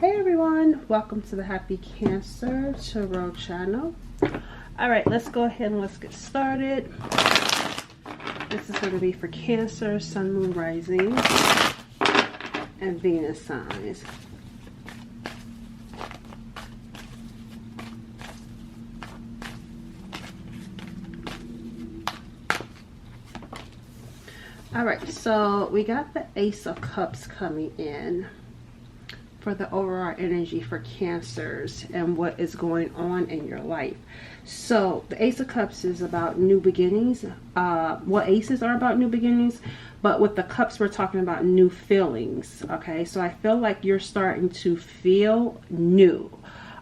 Hey everyone, welcome to the Happy Cancer Tarot channel. Alright, let's go ahead and let's get started. This is going to be for Cancer, Sun, Moon, Rising, and Venus signs. Alright, so we got the Ace of Cups coming in for the overall energy for Cancers and what is going on in your life. So the Ace of Cups is about new beginnings. Well, aces are about new beginnings, but with the cups we're talking about new feelings. Okay, so I feel like you're starting to feel new.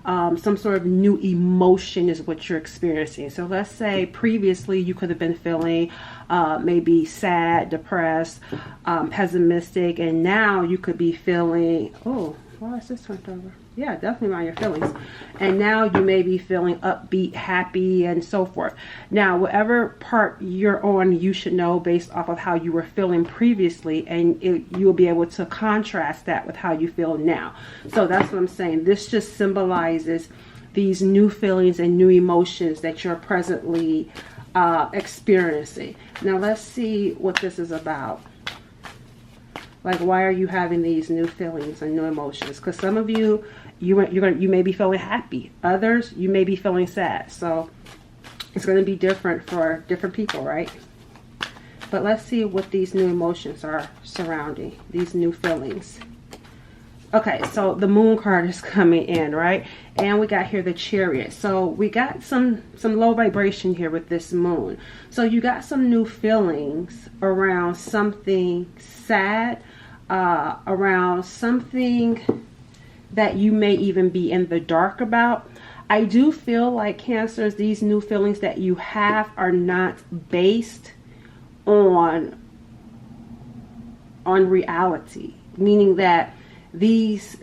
Some sort of new emotion is what you're experiencing. So let's say previously you could have been feeling maybe sad, depressed, pessimistic, and now you could be feeling, oh, why is this turned over? Yeah, definitely around your feelings. And now you may be feeling upbeat, happy, and so forth. Now, whatever part you're on, you should know based off of how you were feeling previously, and you'll be able to contrast that with how you feel now. So that's what I'm saying. This just symbolizes these new feelings and new emotions that you're presently experiencing. Now, let's see what this is about. Like, why are you having these new feelings and new emotions? Because some of you, you may be feeling happy. Others, you may be feeling sad. So it's going to be different for different people, right? But let's see what these new emotions are surrounding these new feelings. Okay, so the Moon card is coming in, right? And we got here the Chariot. So we got some low vibration here with this Moon. So you got some new feelings around something sad, around something that you may even be in the dark about. I do feel like Cancers, these new feelings that you have are not based on reality, meaning that this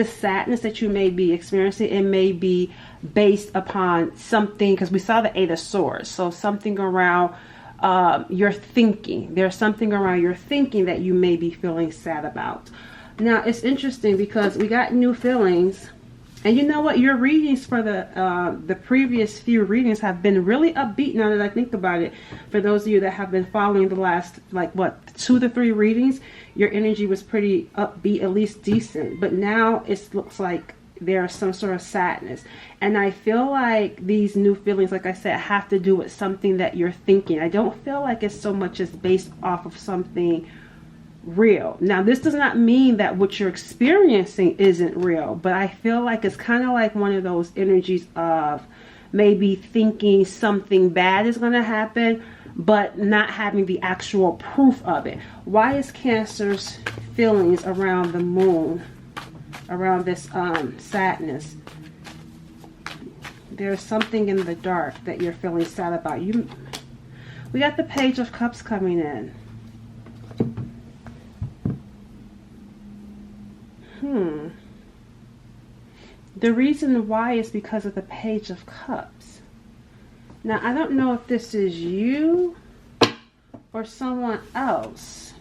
sadness that you may be experiencing, it may be based upon something, because we saw the Eight of Swords, so something around your thinking. There's something around your thinking that you may be feeling sad about. Now it's interesting because we got new feelings, and you know what, your readings for the previous few readings have been really upbeat. Now that I think about it, for those of you that have been following the last, like, what, 2 to 3 readings, your energy was pretty upbeat, at least decent. But now it looks like there's some sort of sadness, and I feel like these new feelings, like I said, have to do with something that you're thinking. I don't feel like it's so much as based off of something real. Now, this does not mean that what you're experiencing isn't real, but I feel like it's kind of like one of those energies of maybe thinking something bad is going to happen, but not having the actual proof of it. Why is Cancer's feelings around the Moon, around this sadness? There's something in the dark that you're feeling sad about. We got the Page of Cups coming in. The reason why is because of the Page of Cups. Now, I don't know if this is you or someone else.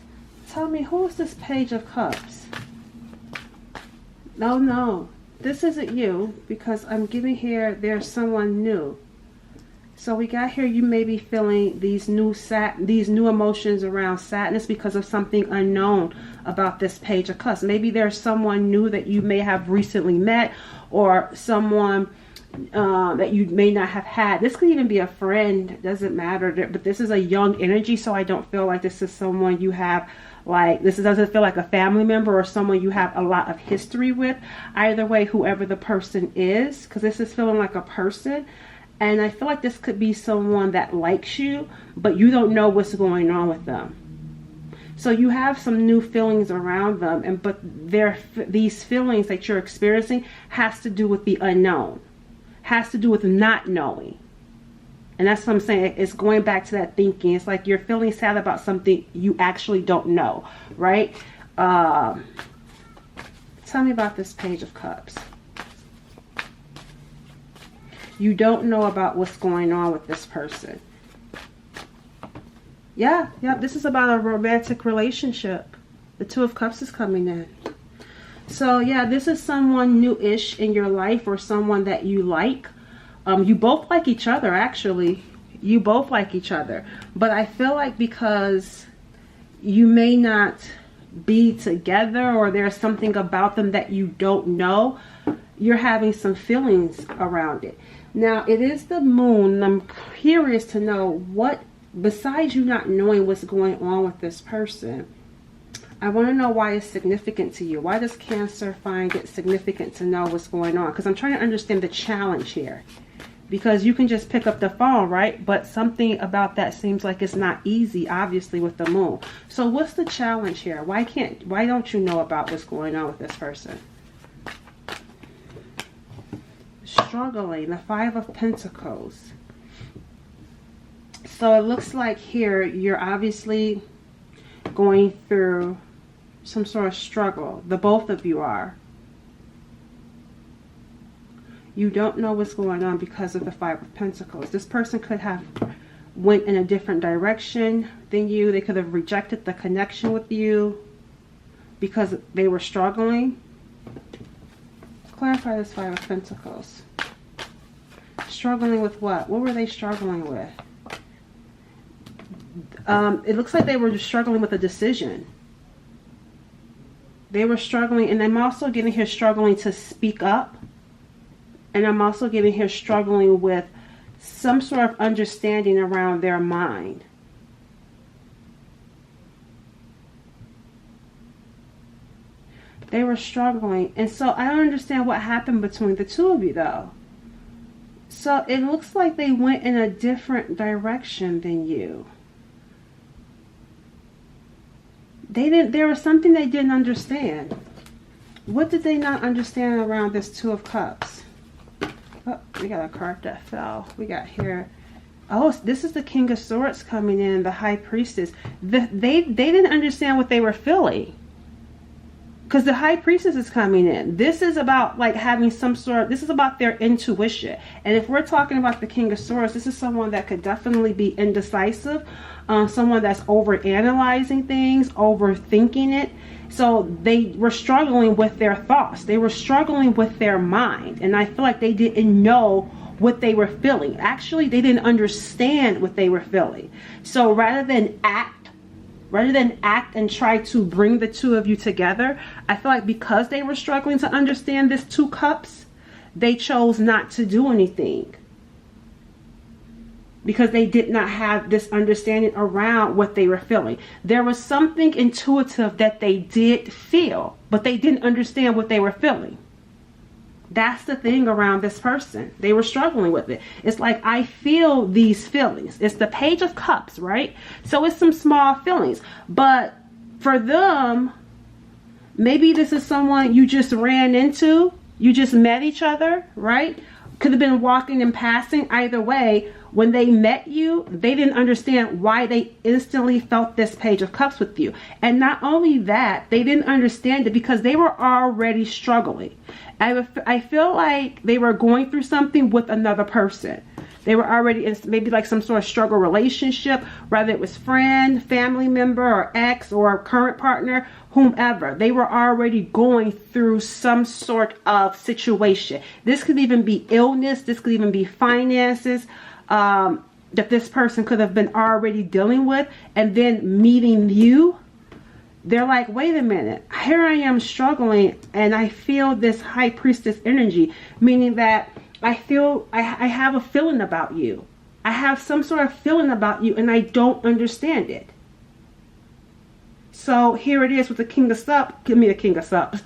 Tell me, who is this Page of Cups? No, this isn't you, because I'm giving here there's someone new. So we got here, you may be feeling these new emotions around sadness because of something unknown about this Page of Cups. Maybe there's someone new that you may have recently met, or someone that you may not have had. This could even be a friend, it doesn't matter, but this is a young energy, so I don't feel like this is someone you have, like, this doesn't feel like a family member or someone you have a lot of history with. Either way, whoever the person is, because this is feeling like a person. And I feel like this could be someone that likes you, but you don't know what's going on with them. So you have some new feelings around them, but these feelings that you're experiencing has to do with the unknown, has to do with not knowing. And that's what I'm saying. It's going back to that thinking. It's like you're feeling sad about something you actually don't know, right? Tell me about this Page of Cups. You don't know about what's going on with this person. Yeah, this is about a romantic relationship. The Two of Cups is coming in. So yeah, this is someone new-ish in your life, or someone that you like. You both like each other, actually. You both like each other. But I feel like because you may not be together, or there's something about them that you don't know, you're having some feelings around it. Now, it is the moon, and I'm curious to know what, besides you not knowing what's going on with this person, I want to know why it's significant to you. Why does Cancer find it significant to know what's going on? Because I'm trying to understand the challenge here. Because you can just pick up the phone, right? But something about that seems like it's not easy, obviously, with the moon. So what's the challenge here? Why don't you know about what's going on with this person? Struggling, the Five of Pentacles. So it looks like here you're obviously going through some sort of struggle. The both of you are. You don't know what's going on because of the Five of Pentacles. This person could have went in a different direction than you. They could have rejected the connection with you because they were struggling. Clarify this Five of Pentacles. Struggling with what? What were they struggling with? It looks like they were just struggling with a decision. They were struggling, and I'm also getting here struggling to speak up. And I'm also getting here struggling with some sort of understanding around their mind. They were struggling. And so I don't understand what happened between the two of you, though. So it looks like they went in a different direction than you. There was something they didn't understand. What did they not understand around this Two of Cups? Oh, we got a card that fell. We got here. Oh, this is the King of Swords coming in, the High Priestess. They didn't understand what they were feeling. Because the High Priestess is coming in. This is about like having some sort of, this is about their intuition. And if we're talking about the King of Swords, this is someone that could definitely be indecisive. Someone that's overanalyzing things, overthinking it. So they were struggling with their thoughts. They were struggling with their mind. And I feel like they didn't know what they were feeling. Actually, they didn't understand what they were feeling. So rather than act and try to bring the two of you together, I feel like because they were struggling to understand this Two Cups, they chose not to do anything. Because they did not have this understanding around what they were feeling. There was something intuitive that they did feel, but they didn't understand what they were feeling. That's the thing around this person. They were struggling with it. It's like, I feel these feelings. It's the Page of Cups, right? So it's some small feelings. But for them, maybe this is someone you just ran into. You just met each other, right? Could have been walking and passing. Either way, when they met you, they didn't understand why they instantly felt this Page of Cups with you. And not only that, they didn't understand it because they were already struggling. I feel like they were going through something with another person. They were already in maybe like some sort of struggle relationship, whether it was friend, family member, or ex, or current partner, whomever. They were already going through some sort of situation. This could even be illness. This could even be finances that this person could have been already dealing with. And then meeting you, they're like, wait a minute, here I am struggling and I feel this High Priestess energy, meaning that I have a feeling about you. I have some sort of feeling about you and I don't understand it. So here it is with the King of Cups. Give me the King of Cups.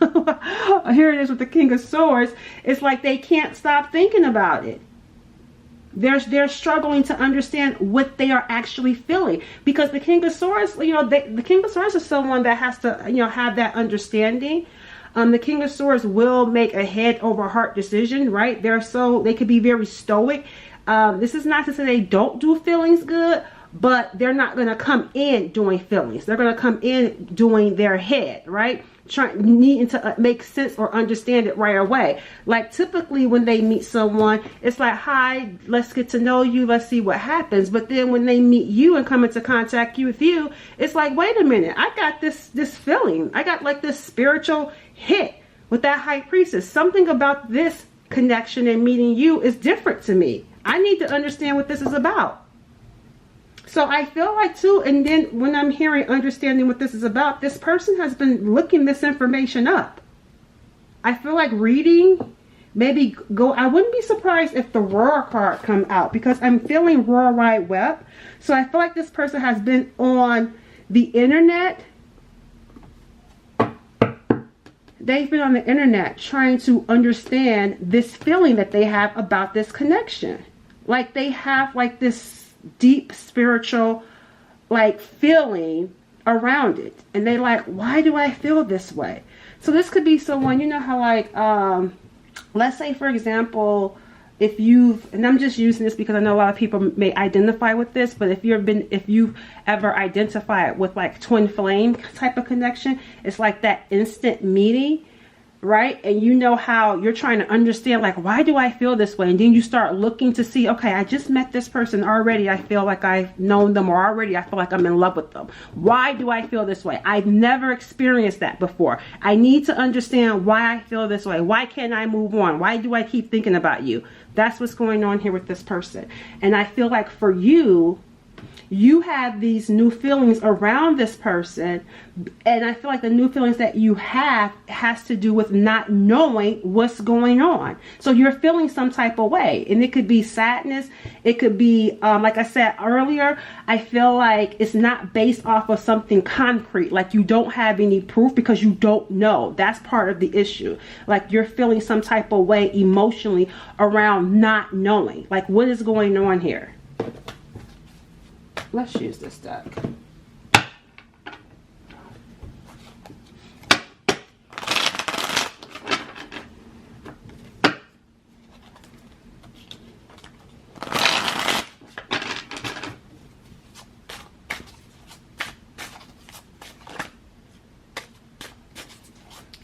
Here it is with the King of Swords. It's like they can't stop thinking about it. They're struggling to understand what they are actually feeling, because the King of Swords, the King of Swords is someone that has to, have that understanding. The King of Swords will make a head over heart decision, right? They could be very stoic. This is not to say they don't do feelings good, but they're not going to come in doing feelings. They're going to come in doing their head, right? Needing to make sense or understand it right away. Like typically when they meet someone, it's like, hi, let's get to know you, let's see what happens. But then when they meet you and come into contact with you, it's like, wait a minute, I got this feeling. I got like this spiritual hit with that high priestess. Something about this connection and meeting you is different to me. I need to understand what this is about. So I feel like too, and then when I'm hearing understanding what this is about, this person has been looking this information up. I feel like reading, maybe go, I wouldn't be surprised if the Roar card come out, because I'm feeling World Wide Web. So I feel like this person has been on the internet. They've been on the internet trying to understand this feeling that they have about this connection. Like they have like this deep spiritual like feeling around it, and they like, why do I feel this way? So this could be someone, you know how like let's say for example, if you've, and I'm just using this because I know a lot of people may identify with this, but if you've ever identified with like twin flame type of connection, it's like that instant meeting, right? And you know how you're trying to understand, like, why do I feel this way? And then you start looking to see, okay, I just met this person already. I feel like I've known them, or already I feel like I'm in love with them. Why do I feel this way? I've never experienced that before. I need to understand why I feel this way. Why can't I move on? Why do I keep thinking about you? That's what's going on here with this person. And I feel like for you, you have these new feelings around this person, and I feel like the new feelings that you have has to do with not knowing what's going on. So you're feeling some type of way, and it could be sadness, it could be like I said earlier, I feel like it's not based off of something concrete, like you don't have any proof because you don't know. That's part of the issue. Like you're feeling some type of way emotionally around not knowing, like what is going on here. Let's use this deck.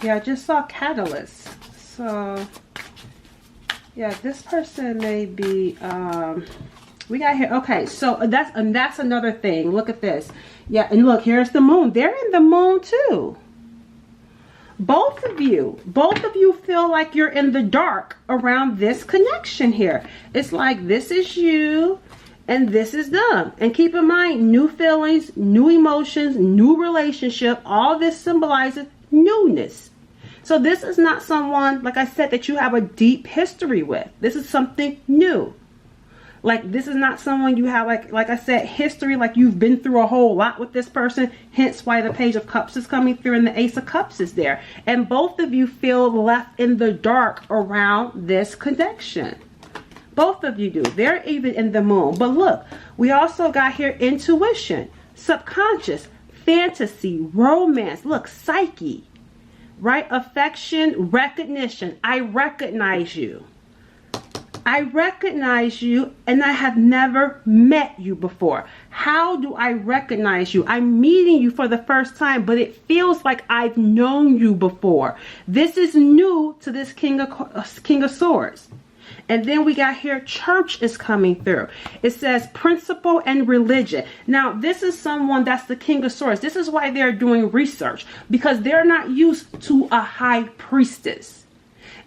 Yeah, I just saw catalyst. So yeah, this person may be we got here. Okay, so that's another thing. Look at this. Yeah, and look, here's the moon. They're in the moon too. Both of you feel like you're in the dark around this connection here. It's like this is you and this is them. And keep in mind, new feelings, new emotions, new relationship, all this symbolizes newness. So this is not someone, like I said, that you have a deep history with. This is something new. Like this is not someone you have like I said, history, like you've been through a whole lot with this person, hence why the Page of Cups is coming through and the Ace of Cups is there. And both of you feel left in the dark around this connection. Both of you do. They're even in the moon. But look, we also got here intuition, subconscious, fantasy, romance, look, psyche, right? Affection, recognition. I recognize you. I recognize you, and I have never met you before. How do I recognize you? I'm meeting you for the first time, but it feels like I've known you before. This is new to this King of Swords. And then we got here, church is coming through. It says principle and religion. Now, this is someone that's the King of Swords. This is why they're doing research, because they're not used to a high priestess.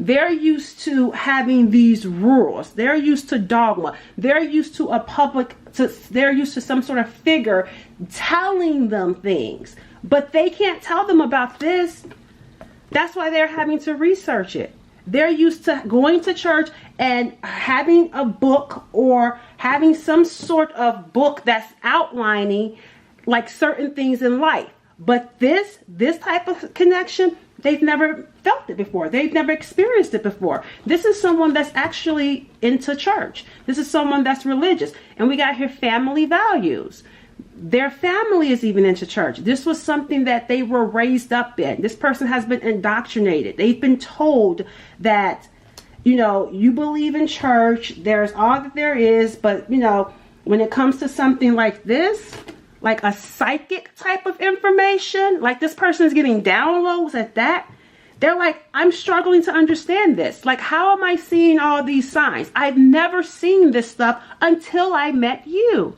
They're used to having these rules. They're used to dogma. They're used to they're used to some sort of figure telling them things. But they can't tell them about this. That's why they're having to research it. They're used to going to church and having a book or having some sort of book that's outlining like certain things in life. But this type of connection, they've never felt it before. They've never experienced it before. This is someone that's actually into church. This is someone that's religious. And we got here family values. Their family is even into church. This was something that they were raised up in. This person has been indoctrinated. They've been told that, you know, you believe in church. There's all that there is. But, you know, when it comes to something like this, like a psychic type of information, like this person is getting downloads at that, they're like, I'm struggling to understand this. Like, how am I seeing all these signs? I've never seen this stuff until I met you.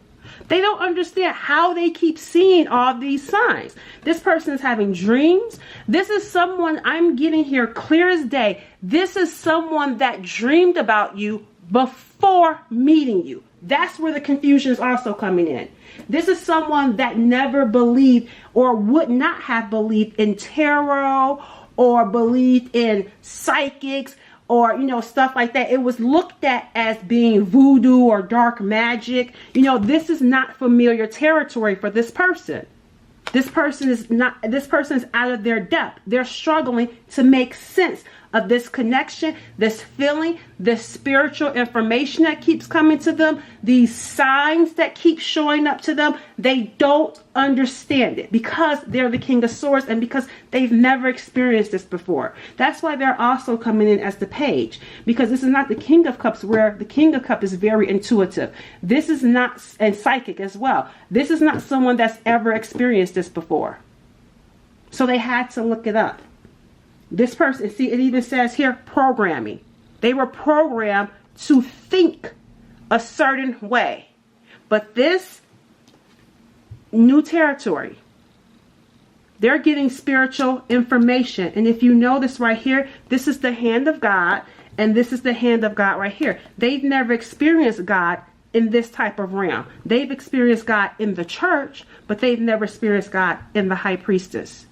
They don't understand how they keep seeing all these signs. This person is having dreams. This is someone, I'm getting here clear as day. This is someone that dreamed about you before meeting you. That's where the confusion is also coming in. This is someone that never believed or would not have believed in tarot or believed in psychics or, you know, stuff like that. It was looked at as being voodoo or dark magic. You know, this is not familiar territory for this person. This person is out of their depth. They're struggling to make sense of this connection, this feeling, this spiritual information that keeps coming to them, these signs that keep showing up to them. They don't understand it because they're the King of Swords and because they've never experienced this before. That's why they're also coming in as the Page, because this is not the King of Cups, where the King of Cups is very intuitive. This is not, and psychic as well. This is not someone that's ever experienced this before. So they had to look it up. This person, see, it even says here, programming. They were programmed to think a certain way. But this new territory, they're getting spiritual information. And if you notice right here, this is the hand of God, and this is the hand of God right here. They've never experienced God in this type of realm. They've experienced God in the church, but they've never experienced God in the High Priestess.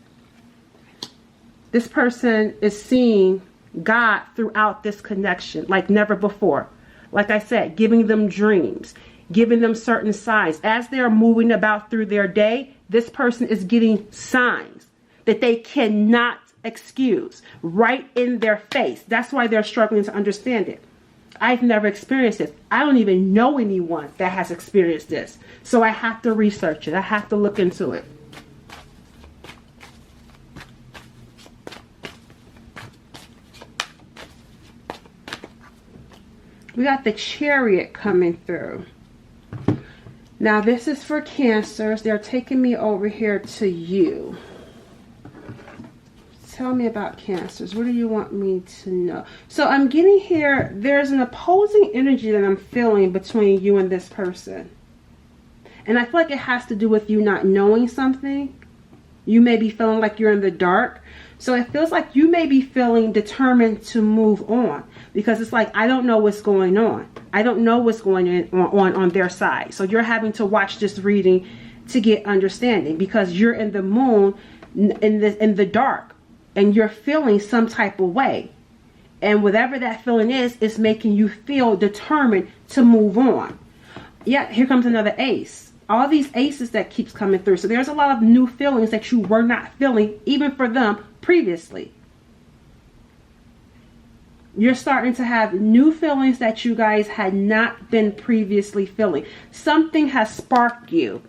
This person is seeing God throughout this connection like never before. Like I said, giving them dreams, giving them certain signs. As they're moving about through their day, this person is getting signs that they cannot excuse right in their face. That's why they're struggling to understand it. I've never experienced this. I don't even know anyone that has experienced this. So I have to research it. I have to look into it. We got the Chariot coming through. Now this is for Cancers. They're taking me over here to you. Tell me about Cancers. What do you want me to know? So I'm getting here, there's an opposing energy that I'm feeling between you and this person. And I feel like it has to do with you not knowing something. You may be feeling like you're in the dark. So it feels like you may be feeling determined to move on, because it's like, I don't know what's going on. I don't know what's going on their side. So you're having to watch this reading to get understanding, because you're in the moon in the dark and you're feeling some type of way. And whatever that feeling is, it's making you feel determined to move on. Yeah, here comes another ace. All these aces that keeps coming through. So there's a lot of new feelings that you were not feeling, even for them previously. You're starting to have new feelings that you guys had not been previously feeling. Something has sparked you.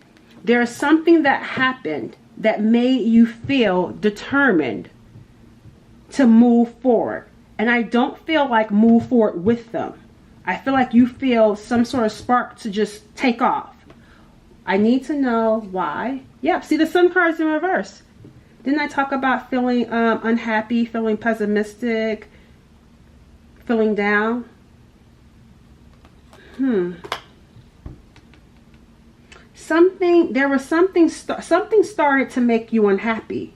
There's something that happened that made you feel determined to move forward. And I don't feel like move forward with them. I feel like you feel some sort of spark to just take off. I need to know why. Yeah, see the Sun card's in reverse. Didn't I talk about feeling unhappy, feeling pessimistic, feeling down? Something started to make you unhappy.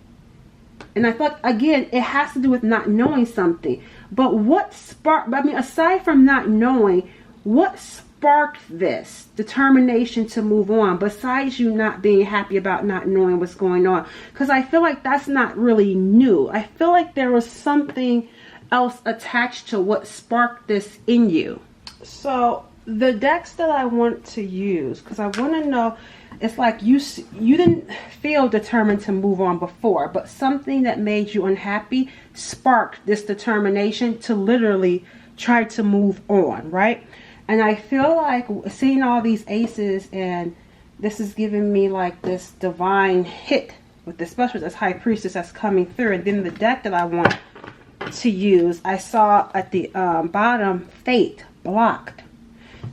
And I thought, again, it has to do with not knowing something. But what sparked, I mean, aside from not knowing, what sparked this determination to move on, besides you not being happy about not knowing what's going on? Because I feel like that's not really new. I feel like there was something else attached to what sparked this in you. So the decks that I want to use, because I want to know, it's like you didn't feel determined to move on before, but something that made you unhappy sparked this determination to literally try to move on, right? And I feel like seeing all these aces, and this is giving me like this divine hit with the special, this High Priestess that's coming through. And then the deck that I want to use, I saw at the bottom, Fate blocked.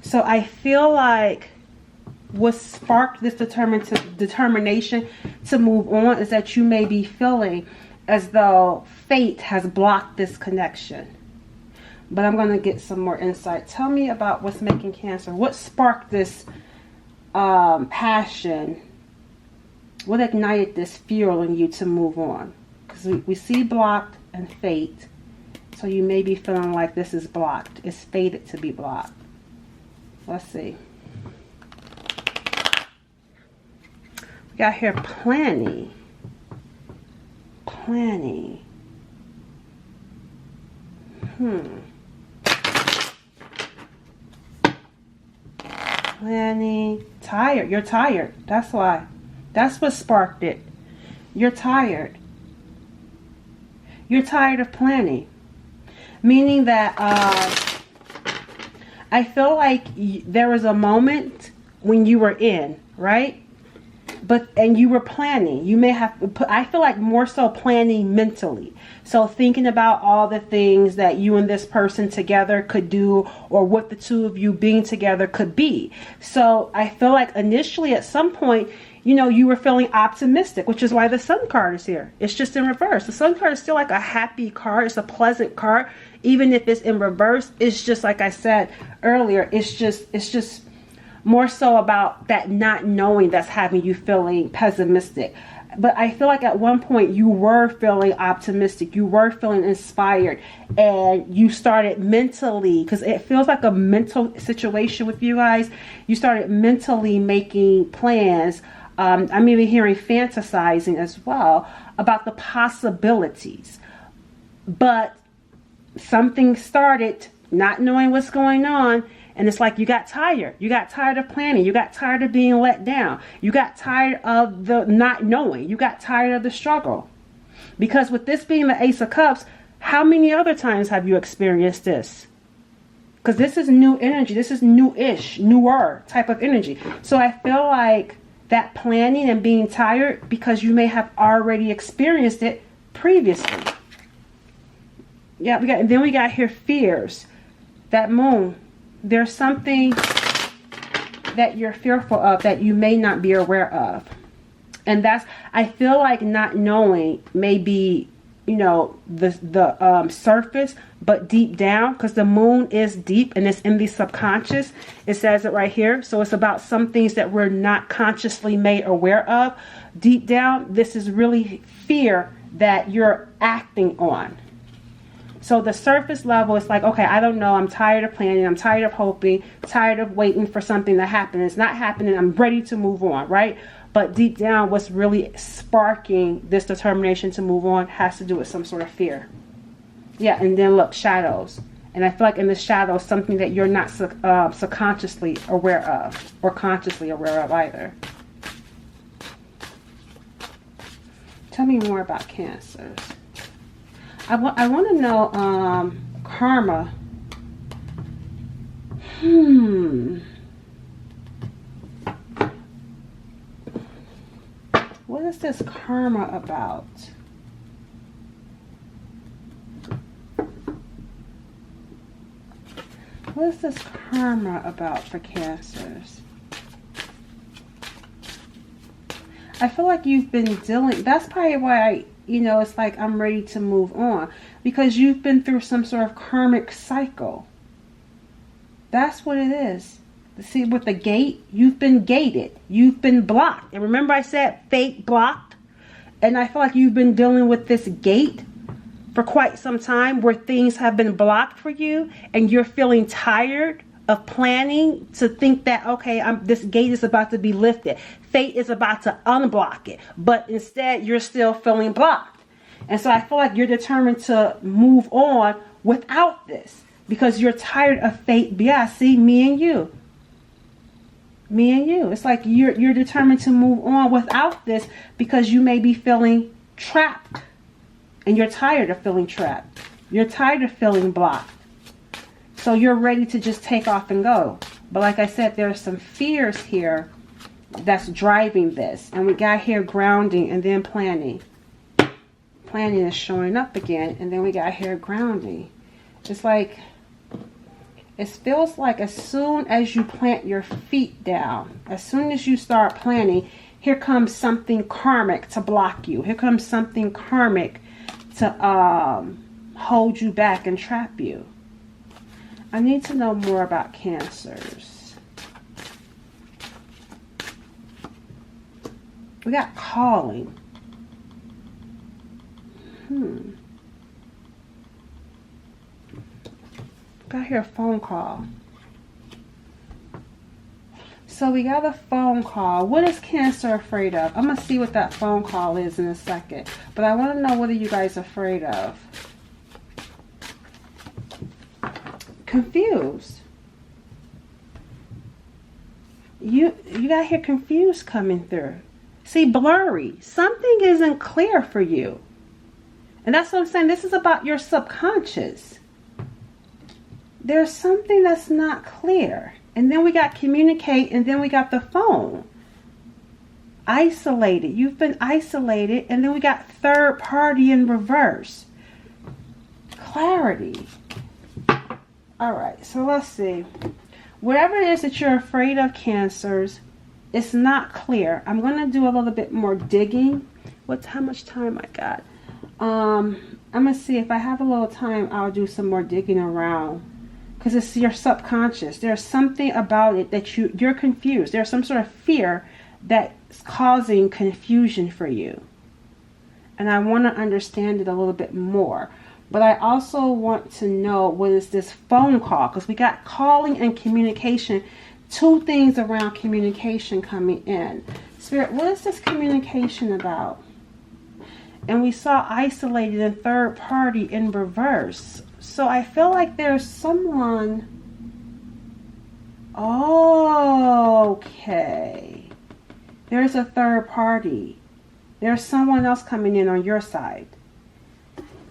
So I feel like what sparked this determination to move on is that you may be feeling as though fate has blocked this connection. But I'm going to get some more insight. Tell me about what's making Cancer. What sparked this passion? What ignited this fuel in you to move on? Because we see blocked and fate. So you may be feeling like this is blocked. It's fated to be blocked. Let's see. We got here planning. Planning. Planning. Tired. You're tired. That's why. That's what sparked it. You're tired. You're tired of planning. Meaning that I feel like there was a moment when you were in, right? And you were planning. You may have put, I feel like more so planning mentally. So thinking about all the things that you and this person together could do, or what the two of you being together could be. So I feel like initially at some point, you know, you were feeling optimistic, which is why the Sun card is here. It's just in reverse. The Sun card is still like a happy card. It's a pleasant card. Even if it's in reverse, it's just like I said earlier, it's just more so about that not knowing that's having you feeling pessimistic. But I feel like at one point you were feeling optimistic, you were feeling inspired, and you started mentally, because it feels like a mental situation with you guys, you started mentally making plans. I'm even hearing fantasizing as well about the possibilities. But something started, not knowing what's going on, and it's like you got tired. You got tired of planning. You got tired of being let down. You got tired of the not knowing. You got tired of the struggle. Because with this being the Ace of Cups, how many other times have you experienced this? Because this is new energy. This is new-ish, newer type of energy. So I feel like that planning and being tired, because you may have already experienced it previously. Yeah, we got here fears. That moon. There's something that you're fearful of that you may not be aware of. And that's, I feel like not knowing may be, you know, the surface, but deep down, because the moon is deep and it's in the subconscious. It says it right here. So it's about some things that we're not consciously made aware of. Deep down, this is really fear that you're acting on. So the surface level is like, okay, I don't know. I'm tired of planning. I'm tired of hoping, tired of waiting for something to happen. It's not happening. I'm ready to move on, right? But deep down, what's really sparking this determination to move on has to do with some sort of fear. Yeah, and then look, shadows. And I feel like in the shadows, something that you're not subconsciously aware of, or consciously aware of either. Tell me more about Cancers. I want to know karma. What is this karma about? What is this karma about for Cancers? I feel like you've been dealing, that's probably why you know, it's like I'm ready to move on, because you've been through some sort of karmic cycle. That's what it is. See, with the gate, you've been gated. You've been blocked. And remember I said fate blocked? And I feel like you've been dealing with this gate for quite some time, where things have been blocked for you, and you're feeling tired of planning to think that, okay, this gate is about to be lifted. Fate is about to unblock it. But instead, you're still feeling blocked. And so I feel like you're determined to move on without this, because you're tired of fate. Yeah, see, me and you. Me and you. It's like you're determined to move on without this, because you may be feeling trapped. And you're tired of feeling trapped. You're tired of feeling blocked. So you're ready to just take off and go. But like I said, there's some fears here that's driving this. And we got here grounding and then planning. Planning is showing up again. And then we got here grounding. It's like, it feels like as soon as you plant your feet down, as soon as you start planning, here comes something karmic to block you. Here comes something karmic to hold you back and trap you. I need to know more about Cancers. We got calling. Got here a phone call. So we got a phone call. What is Cancer afraid of? I'm going to see what that phone call is in a second. But I want to know what are you guys afraid of? Confused. You got here confused coming through. See, blurry. Something isn't clear for you. And that's what I'm saying. This is about your subconscious. There's something that's not clear. And then we got communicate, and then we got the phone. Isolated. You've been isolated. And then we got third party in reverse. Clarity. All right. So let's see. Whatever it is that you're afraid of, Cancers, it's not clear. I'm going to do a little bit more digging. How much time I got? I'm going to see if I have a little time, I'll do some more digging around. Because it's your subconscious. There's something about it that you're confused. There's some sort of fear that's causing confusion for you. And I want to understand it a little bit more. But I also want to know what is this phone call. Because we got calling and communication. Two things around communication coming in. Spirit, what is this communication about? And we saw isolated and third party in reverse. So I feel like there's someone. Okay. There's a third party. There's someone else coming in on your side.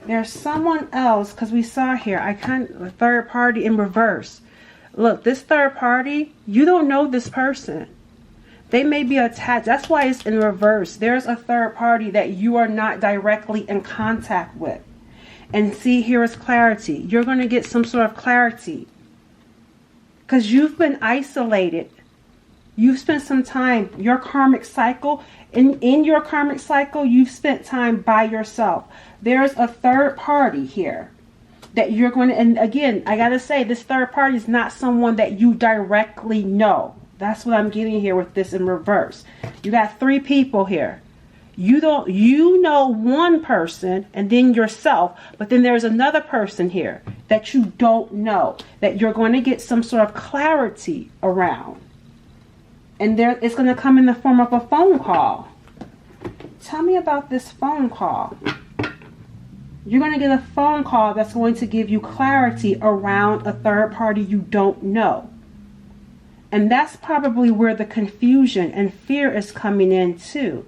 There's someone else, because we saw here, a third party in reverse. Look, this third party, you don't know this person. They may be attached. That's why it's in reverse. There's a third party that you are not directly in contact with. And see, here is clarity. You're going to get some sort of clarity. Because you've been isolated. You've spent some time, your karmic cycle, in your karmic cycle, you've spent time by yourself. There's a third party here that you're going to, and again, I got to say, this third party is not someone that you directly know. That's what I'm getting here with this in reverse. You got three people here. You know one person and then yourself, but then there's another person here that you don't know, that you're going to get some sort of clarity around. And it's going to come in the form of a phone call. Tell me about this phone call. You're going to get a phone call that's going to give you clarity around a third party you don't know. And that's probably where the confusion and fear is coming in too.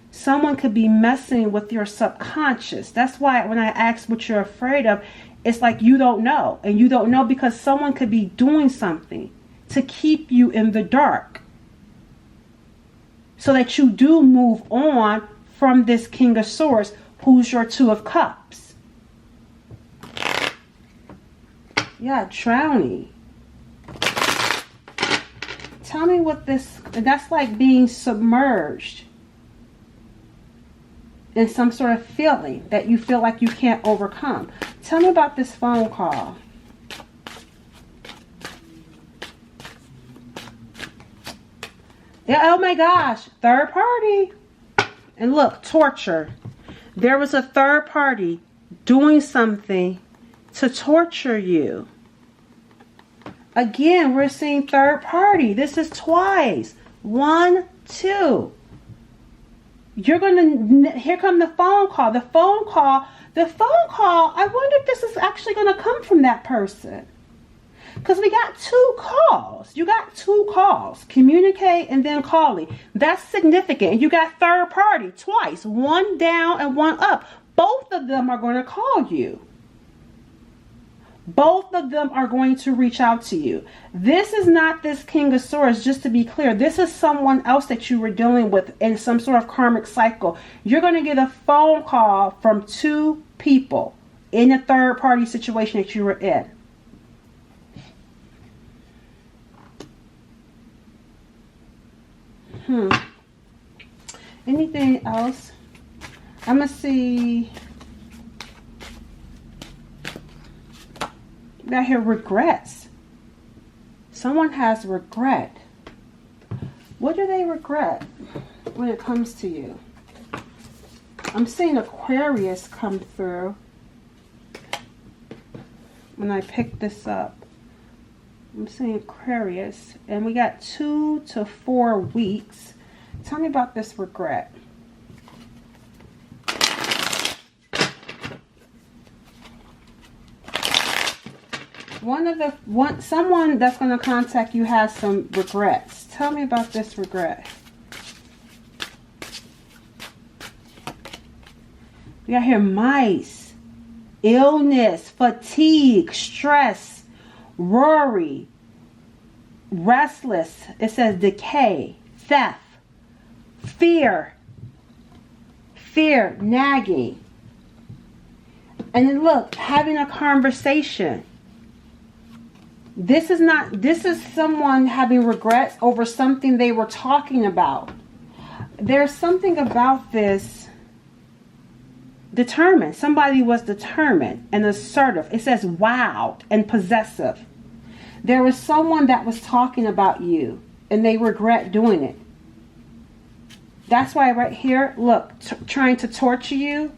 Someone could be messing with your subconscious. That's why when I ask what you're afraid of, it's like you don't know. And you don't know because someone could be doing something to keep you in the dark. So that you do move on from this King of Swords, who's your Two of Cups. Yeah, drowning. Tell me what this, that's like being submerged in some sort of feeling that you feel like you can't overcome. Tell me about this phone call. Yeah, oh my gosh, third party. And look, torture. There was a third party doing something to torture you. Again, we're seeing third party. This is twice. 1, 2. You're going to, here come the phone call. The phone call, I wonder if this is actually going to come from that person. Because we got 2 calls. You got 2 calls. Communicate and then calling. That's significant. You got third party twice. 1 down and 1 up. Both of them are going to call you. Both of them are going to reach out to you. This is not this King of Swords, just to be clear. This is someone else that you were dealing with in some sort of karmic cycle. You're going to get a phone call from 2 people in a third party situation that you were in. Anything else? I'm going to see. Got here regrets. Someone has regret. What do they regret? when it comes to you. I'm seeing Aquarius come through when I pick this up. I'm seeing Aquarius, and we got 2 to 4 weeks. Tell me about this regret. Someone that's going to contact you has some regrets. Tell me about this regret. We got here mice, illness, fatigue, stress, worry, restless. It says decay, theft, fear, nagging. And then look, having a conversation. This is someone having regrets over something they were talking about. There's something about this. Determined. Somebody was determined and assertive. It says wild and possessive. There was someone that was talking about you and they regret doing it. That's why right here, look, trying to torture you.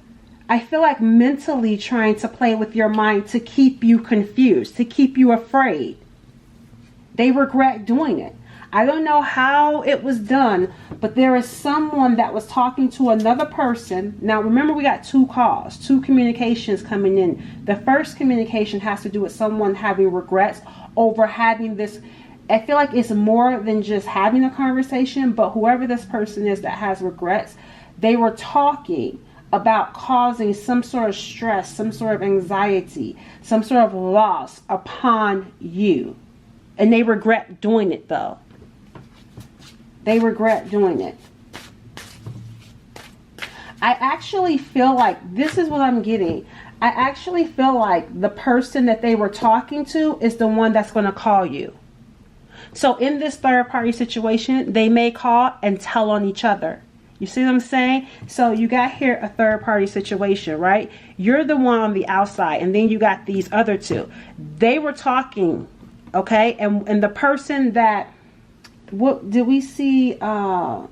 I feel like mentally trying to play with your mind to keep you confused, to keep you afraid. They regret doing it. I don't know how it was done, but there is someone that was talking to another person. Now, remember, we got 2 calls, 2 communications coming in. The first communication has to do with someone having regrets over having this. I feel like it's more than just having a conversation, but whoever this person is that has regrets, they were talking about causing some sort of stress, some sort of anxiety, some sort of loss upon you. And they regret doing it, though. They regret doing it. I actually feel like, this is what I'm getting. I actually feel like the person that they were talking to is the one that's going to call you. So in this third party situation, they may call and tell on each other. You see what I'm saying? So you got here a third party situation, right? You're the one on the outside, and then you got these other 2. They were talking, okay? And the person that, what did we see? The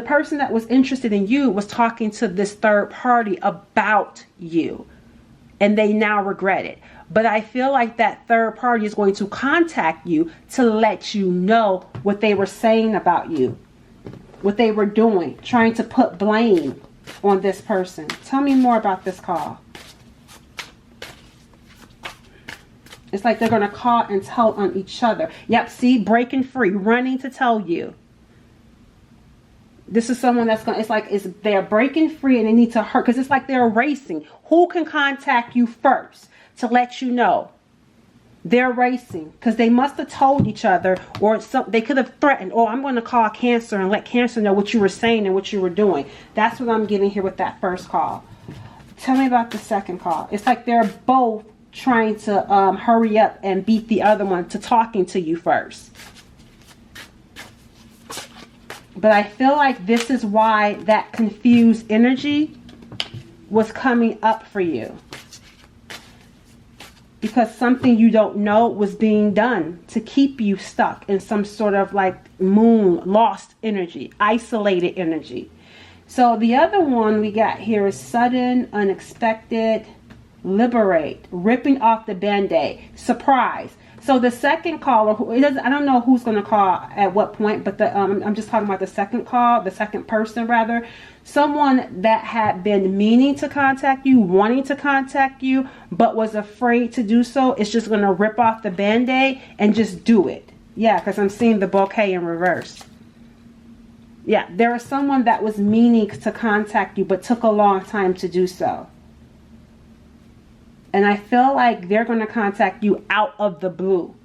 person that was interested in you was talking to this third party about you, and they now regret it. But I feel like that third party is going to contact you to let you know what they were saying about you, what they were doing, trying to put blame on this person. Tell me more about this call. It's like they're going to call and tell on each other. Yep, see, breaking free, running to tell you. This is someone that's going to, it's like they're breaking free and they need to hurt, because it's like they're racing. Who can contact you first to let you know? They're racing because they must have told each other, or they could have threatened, oh, I'm going to call Cancer and let Cancer know what you were saying and what you were doing. That's what I'm getting here with that first call. Tell me about the second call. It's like they're both trying to hurry up and beat the other one to talking to you first. But I feel like this is why that confused energy was coming up for you. Because something you don't know was being done to keep you stuck in some sort of like lost energy, isolated energy. So the other one we got here is sudden, unexpected, liberate, ripping off the band-aid, surprise. So the second caller, I don't know who's going to call at what point, but I'm just talking about the second call, the second person rather. Someone that had been meaning to contact you, wanting to contact you, but was afraid to do so, is just going to rip off the band-aid and just do it. Yeah, because I'm seeing the bouquet in reverse. Yeah, there was someone that was meaning to contact you, but took a long time to do so. And I feel like they're going to contact you out of the blue,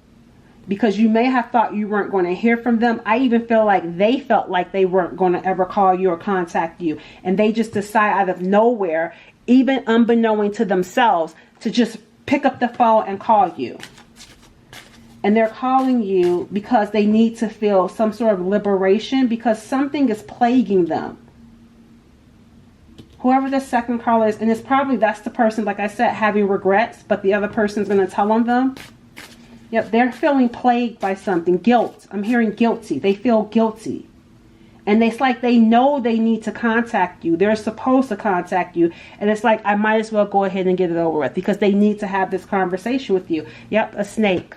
because you may have thought you weren't going to hear from them. I even feel like they felt like they weren't going to ever call you or contact you. And they just decide out of nowhere, even unbeknown to themselves, to just pick up the phone and call you. And they're calling you because they need to feel some sort of liberation, because something is plaguing them. Whoever the second caller is, and it's probably that's the person, like I said, having regrets, but the other person's going to tell on them. Yep, they're feeling plagued by something. Guilt. I'm hearing guilty. They feel guilty. And it's like they know they need to contact you. They're supposed to contact you. And it's like, I might as well go ahead and get it over with because they need to have this conversation with you. Yep, a snake.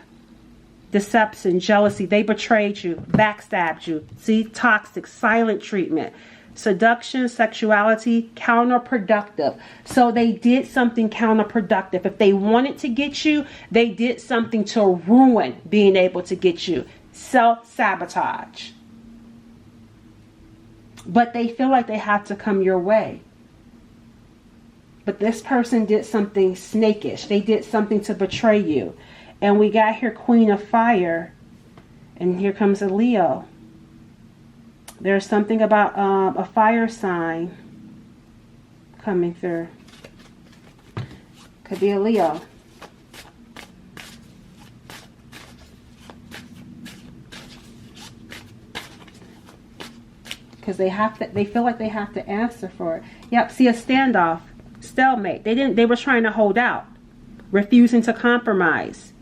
Deception, jealousy. They betrayed you, backstabbed you. See, toxic, silent treatment. Seduction, sexuality, counterproductive. So they did something counterproductive. If they wanted to get you, they did something to ruin being able to get you. Self-sabotage. But they feel like they have to come your way. But this person did something snakish. They did something to betray you. And we got here Queen of Fire. And here comes a Leo. There's something about a fire sign coming through. Could be a Leo. Because they feel like they have to answer for it. Yep, see, a standoff, stalemate. They were trying to hold out, refusing to compromise.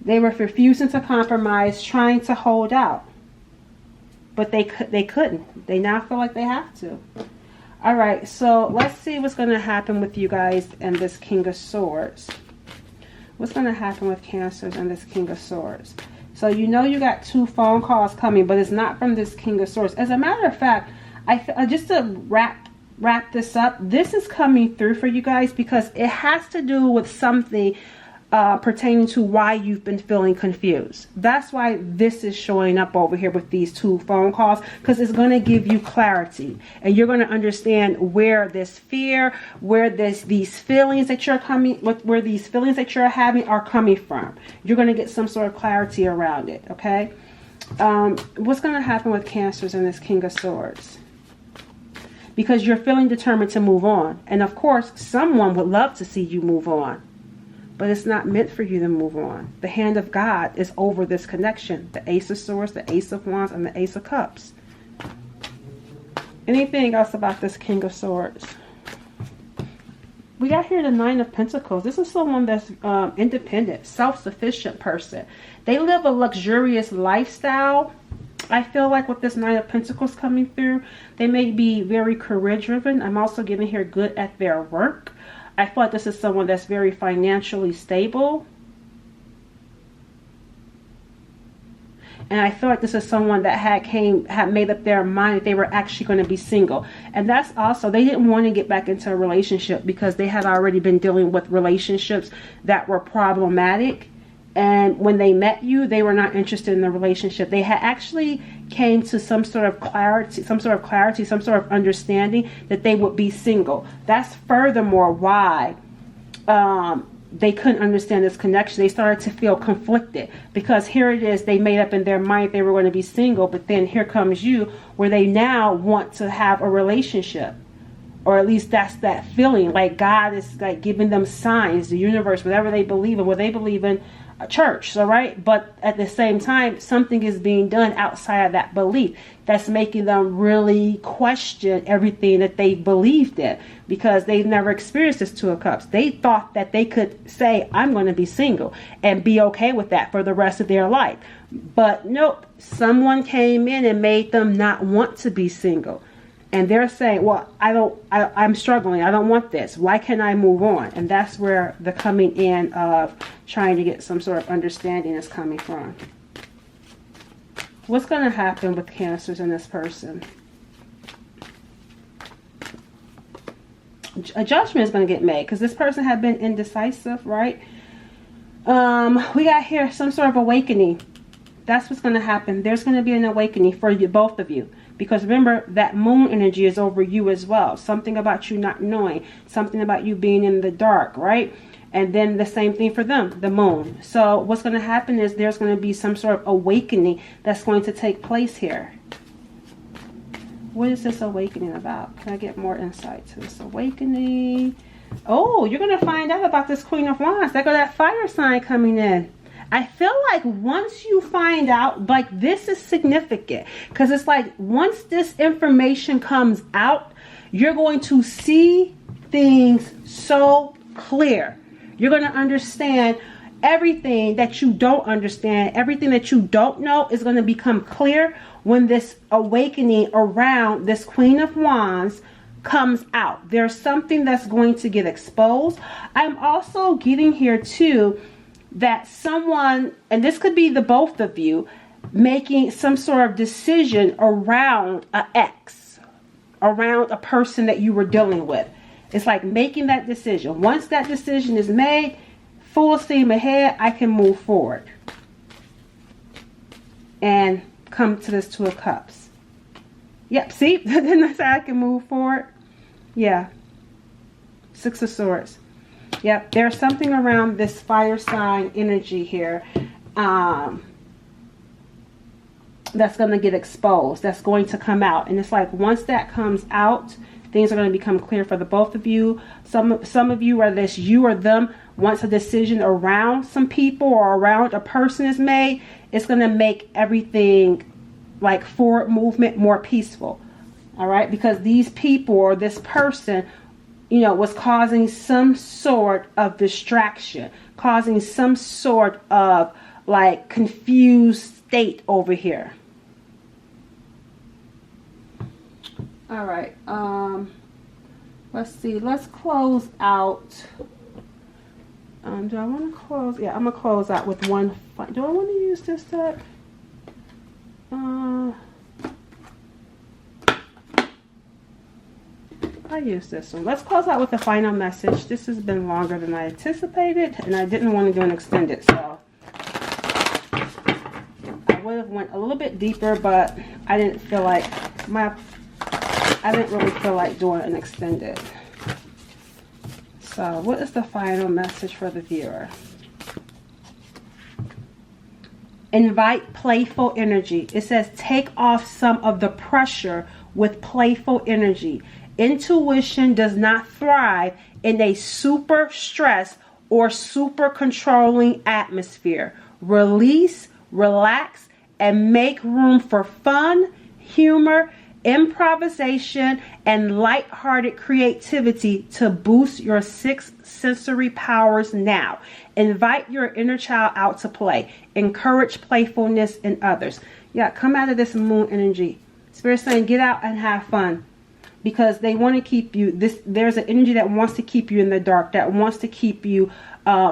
They were refusing to compromise, trying to hold out. But they couldn't. They now feel like they have to. All right, so let's see what's going to happen with you guys and this King of Swords. What's going to happen with Cancers and this King of Swords? So you know you got 2 phone calls coming, but it's not from this King of Swords. As a matter of fact, just to wrap this up, this is coming through for you guys because it has to do with something pertaining to why you've been feeling confused. That's why this is showing up over here with these 2 phone calls, because it's going to give you clarity and you're going to understand where this fear, where these feelings that you're where these feelings that you're having are coming from. You're going to get some sort of clarity around it. Okay. What's going to happen with Cancers and this King of Swords? Because you're feeling determined to move on. And of course, someone would love to see you move on. But it's not meant for you to move on. The hand of God is over this connection. The Ace of Swords, the Ace of Wands, and the Ace of Cups. Anything else about this King of Swords? We got here the Nine of Pentacles. This is someone that's independent, self-sufficient person. They live a luxurious lifestyle. I feel like with this Nine of Pentacles coming through, they may be very career-driven. I'm also getting here good at their work. I feel like this is someone that's very financially stable. And I feel like this is someone that had made up their mind that they were actually going to be single. And that's also, they didn't want to get back into a relationship because they had already been dealing with relationships that were problematic. And when they met you, they were not interested in the relationship. They had actually came to some sort of clarity, some sort of understanding that they would be single. That's furthermore why they couldn't understand this connection. They started to feel conflicted because here it is, they made up in their mind they were going to be single, but then here comes you where they now want to have a relationship. Or at least that's that feeling, like God is like giving them signs, the universe, whatever they believe in, what they believe in, a church, so right? But at the same time, something is being done outside of that belief that's making them really question everything that they believed in, because they've never experienced this Two of Cups. They thought that they could say, I'm going to be single and be okay with that for the rest of their life. But nope, someone came in and made them not want to be single. And they're saying, well, I'm struggling. I don't want this. Why can't I move on? And that's where the coming in of trying to get some sort of understanding is coming from. What's going to happen with Cancers in this person? A judgment is going to get made because this person had been indecisive, right? We got here some sort of awakening. That's what's going to happen. There's going to be an awakening for you, both of you. Because remember, that moon energy is over you as well. Something about you not knowing. Something about you being in the dark, right? And then the same thing for them, the moon. So what's going to happen is there's going to be some sort of awakening that's going to take place here. What is this awakening about? Can I get more insight to this awakening? Oh, you're going to find out about this Queen of Wands. They got that fire sign coming in. I feel like once you find out, like this is significant, because it's like once this information comes out, you're going to see things so clear. You're going to understand everything that you don't understand, everything that you don't know is going to become clear when this awakening around this Queen of Wands comes out. There's something that's going to get exposed. I'm also getting here too that someone, and this could be the both of you, making some sort of decision around an ex, around a person that you were dealing with. It's like making that decision. Once that decision is made, full steam ahead, I can move forward and come to this Two of Cups. Yep, see? Then I say I can move forward. Yeah. Six of Swords. Yep, there's something around this fire sign energy here that's going to get exposed, that's going to come out. And it's like once that comes out, things are going to become clear for the both of you. Some of you, whether it's you or them, once a decision around some people or around a person is made, it's going to make everything like forward movement more peaceful. All right, because these people or this person, you know, was causing some sort of distraction, causing some sort of like confused state over here. All right, let's see, let's close out. Do I want to close? Yeah, I'm gonna close out with one. Do I want to use this deck? I use this one. Let's close out with the final message. This has been longer than I anticipated, and I didn't want to do an extended, so I would have went a little bit deeper, but I didn't feel like I didn't really feel like doing an extended. So what is the final message for the viewer? Invite playful energy. It says take off some of the pressure with playful energy. Intuition does not thrive in a super stressed or super controlling atmosphere. Release, relax, and make room for fun, humor, improvisation, and lighthearted creativity to boost your six sensory powers now. Invite your inner child out to play. Encourage playfulness in others. Yeah, come out of this moon energy. Spirit saying get out and have fun. Because they want to keep you, there's an energy that wants to keep you in the dark, that wants to keep you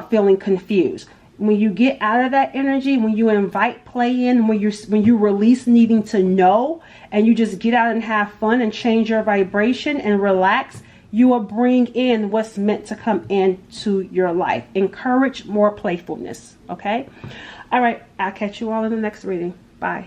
feeling confused. When you get out of that energy, when you invite play in, when you release needing to know, and you just get out and have fun and change your vibration and relax, you will bring in what's meant to come into your life. Encourage more playfulness, okay? All right, I'll catch you all in the next reading. Bye.